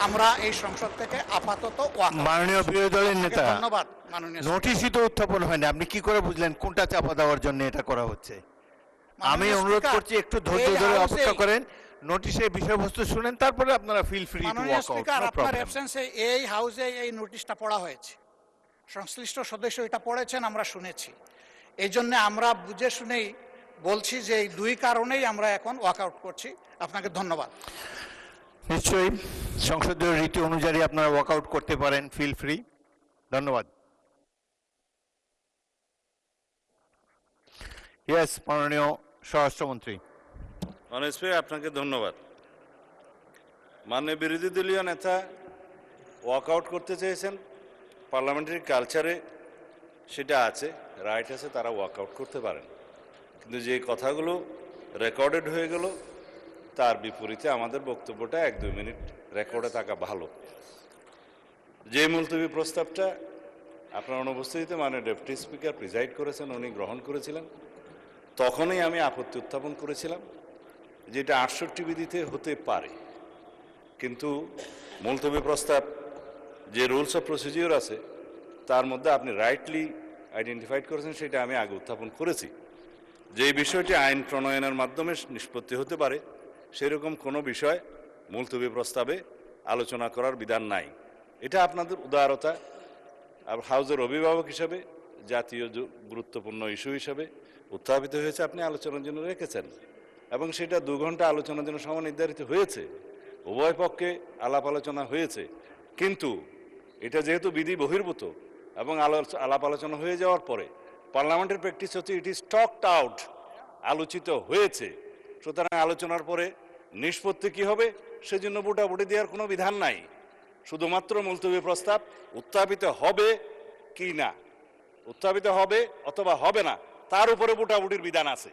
আমরা এই সংসদ থেকে আপাতত মাননীয় বিরোধী দলের নেতা, ধন্যবাদ মাননীয় নোটিশই তো উত্থাপন হয়নি, আপনি কি করে বুঝলেন কোনটা চাপা দেওয়ার জন্য এটা করা হচ্ছে? আমি অনুরোধ করছি একটু ধৈর্য ধরে অপেক্ষা করেন, নোটিশের বিষয়বস্তু শুনেন, তারপরে আপনারা ফিল ফ্রি টু মাননীয় ওয়াক আউট। স্পিকার, আপনার অ্যাবসেন্সে এই হাউসে এই নোটিশটা পড়া হয়েছে, সংশ্লিষ্ট সদস্য এটা পড়েছেন, আমরা শুনেছি। এই জন্য আমরা বুঝে শুনেই বলছি যে এই দুই কারণেই আমরা এখন ওয়াকআউট করছি। আপনাকে ধন্যবাদ। নিশ্চয়ই সংসদীয় রীতি অনুযায়ী আপনারা ওয়াকআউট করতে পারেন, ফিল ফ্রি। ধন্যবাদ। ইয়েস, মাননীয় স্বরাষ্ট্রমন্ত্রী। মাননীয় স্পিকার, আপনাকে ধন্যবাদ। মাননীয় বিরোধী দলীয় নেতা ওয়াকআউট করতে চেয়েছেন, পার্লামেন্টারি কালচারে সেটা আছে, রাইট আছে, তারা ওয়াকআউট করতে পারেন। কিন্তু যে কথাগুলো রেকর্ডেড হয়ে গেল তার বিপরীতে আমাদের বক্তব্যটা 1-2 মিনিট রেকর্ডে থাকা ভালো। যে মুলতবি প্রস্তাবটা আপনার অনুপস্থিতিতে মাননীয় ডেপুটি স্পিকার প্রিজাইড করেছেন, উনি গ্রহণ করেছিলেন, তখনই আমি আপত্তি উত্থাপন করেছিলাম যেটা 68 বিধিতে হতে পারে, কিন্তু মুলতবি প্রস্তাব যে রুলস অফ প্রসিডিওর আছে তার মধ্যে আপনি রাইটলি আইডেন্টিফাইড করেছেন, সেটা আমি আগে উত্থাপন করেছি। যে বিষয়টি আইন প্রণয়নের মাধ্যমে নিষ্পত্তি হতে পারে সেরকম কোনো বিষয় মুলতবি প্রস্তাবে আলোচনা করার বিধান নাই। এটা আপনাদের উদারতা, আর হাউজের অভিভাবক হিসাবে জাতীয় গুরুত্বপূর্ণ ইস্যু হিসাবে উত্থাপিত হয়েছে, আপনি আলোচনার জন্য রেখেছেন এবং সেটা 2 ঘন্টা আলোচনার জন্য সময় নির্ধারিত হয়েছে, উভয় পক্ষে আলাপ আলোচনা হয়েছে। কিন্তু এটা যেহেতু বিধি বহির্ভূত এবং আলাপ আলোচনা হয়ে যাওয়ার পরে পার্লামেন্টের প্র্যাকটিস হচ্ছে ইট ইজ টকড আউট, আলোচিত হয়েছে, সুতরাং আলোচনার পরে নিষ্পত্তি কী হবে সেজন্য ভোটাভুটি দেওয়ার কোনো বিধান নাই। শুধুমাত্র মুলতবি প্রস্তাব উত্থাপিত হবে কি না, উত্থাপিত হবে অথবা হবে না তার উপরে ভোটাভুটির বিধান আছে।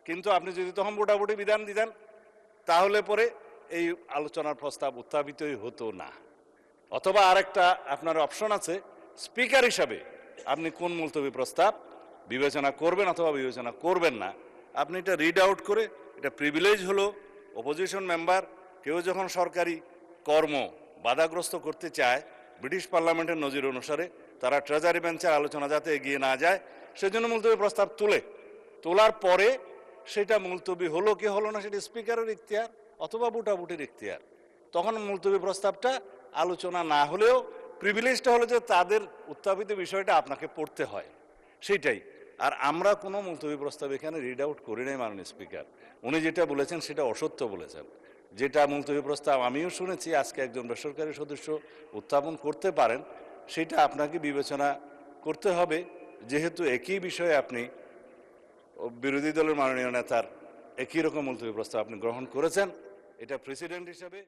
কিন্তু আপনি যদি তখন ভোটাভুটি বিধান দিতেন তাহলে পরে এই আলোচনার প্রস্তাব উত্থাপিতই হতো না। অথবা আরেকটা আপনার অপশন আছে, স্পিকার হিসাবে আপনি কোন মুলতবি প্রস্তাব বিবেচনা করবেন অথবা বিবেচনা করবেন না, আপনি এটা রিড আউট করে, এটা প্রিভিলেজ হলো অপোজিশন মেম্বার কেউ যখন সরকারি কর্ম বাধাগ্রস্ত করতে চায়, ব্রিটিশ পার্লামেন্টের নজির অনুসারে তারা ট্রেজারি বেঞ্চের আলোচনা যাতে এগিয়ে না যায় সেজন্য মুলতবি প্রস্তাব তোলার পরে সেটা মুলতবি হলো কি হলো না সেটা স্পিকারের ইখতিয়ার অথবা ভোটাভুটির ইখতিয়ার। তখন মুলতবি প্রস্তাবটা আলোচনা না হলেও প্রিভিলেজটা হলো যে তাদের উত্থাপিত বিষয়টা আপনাকে পড়তে হয়, সেইটাই। আর আমরা কোনো মুলতবি প্রস্তাব এখানে রিড আউট করি নাই মাননীয় স্পিকার। উনি যেটা বলেছেন সেটা অসত্য বলেছেন। যেটা মুলতবি প্রস্তাব আমিও শুনেছি আজকে একজন বেসরকারি সদস্য উত্থাপন করতে পারেন, সেটা আপনাকে বিবেচনা করতে হবে, যেহেতু একই বিষয়ে আপনি বিরোধী দলের মাননীয় নেতার একই রকম মুলতবি প্রস্তাব আপনি গ্রহণ করেছেন, এটা প্রেসিডেন্ট হিসেবে